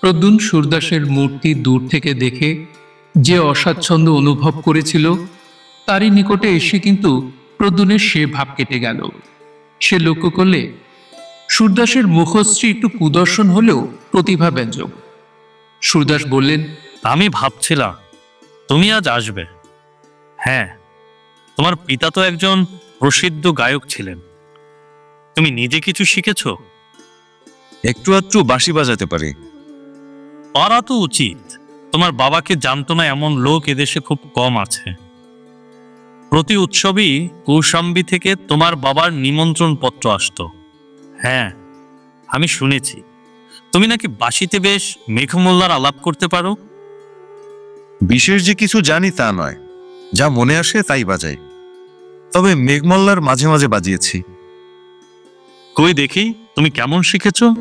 প্রদ্যুন সুরদাসের মূর্তি দূর থেকে দেখে যে অস্বাচ্ছন্দ্য অনুভব করেছিল, তারই নিকটে এসে কিন্তু প্রদ্যুনের সে ভাব কেটে গেল। সে লক্ষ্য করলে সুরদাসের মুখশ্রী একটু কুদর্শন হলেও প্রতিভাব্যঞ্জক। সুরদাস বললেন, আমি ভাবছিলাম তুমি আজ আসবে। হ্যাঁ, তোমার পিতা তো একজন প্রসিদ্ধ গায়ক ছিলেন। তুমি নিজে কিছু শিখেছো? একটু আধটু বাঁশি বাজাতে পারি। পারা তো উচিত। তোমার বাবাকে জানতো না এমন লোক এদেশে খুব কম আছে। প্রতি উৎসবই কৌশাম্বী থেকে তোমার বাবার নিমন্ত্রণ পত্র আসতো। হ্যাঁ, আমি শুনেছি তুমি নাকি বাঁশিতে বেশ মেঘমোল্লার আলাপ করতে পারো। বিশেষ যে কিছু জানি তা নয়, যা মনে আসে তাই বাজাই। তবে মেঘমল্লার মাঝে মাঝে বাজিয়েছি। কই দেখি তুমি কেমন শিখেছো।